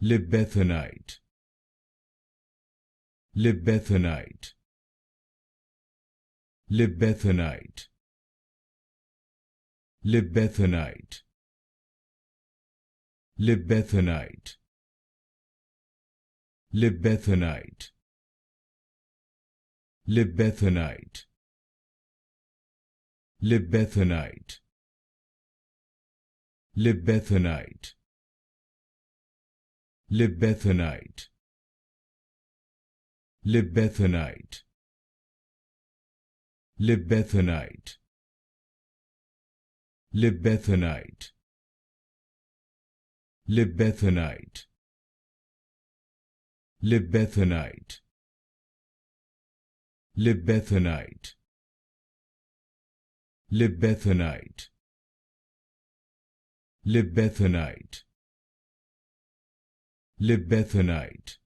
Libethenite, Libethenite, Libethenite, Libethenite, Libethenite, Libethenite, Libethenite, Libethenite, Libethenite, Libethenite, Libethenite, Libethenite, Libethenite, Libethenite, Libethenite, Libethenite, Libethenite, Libethenite, Libethenite,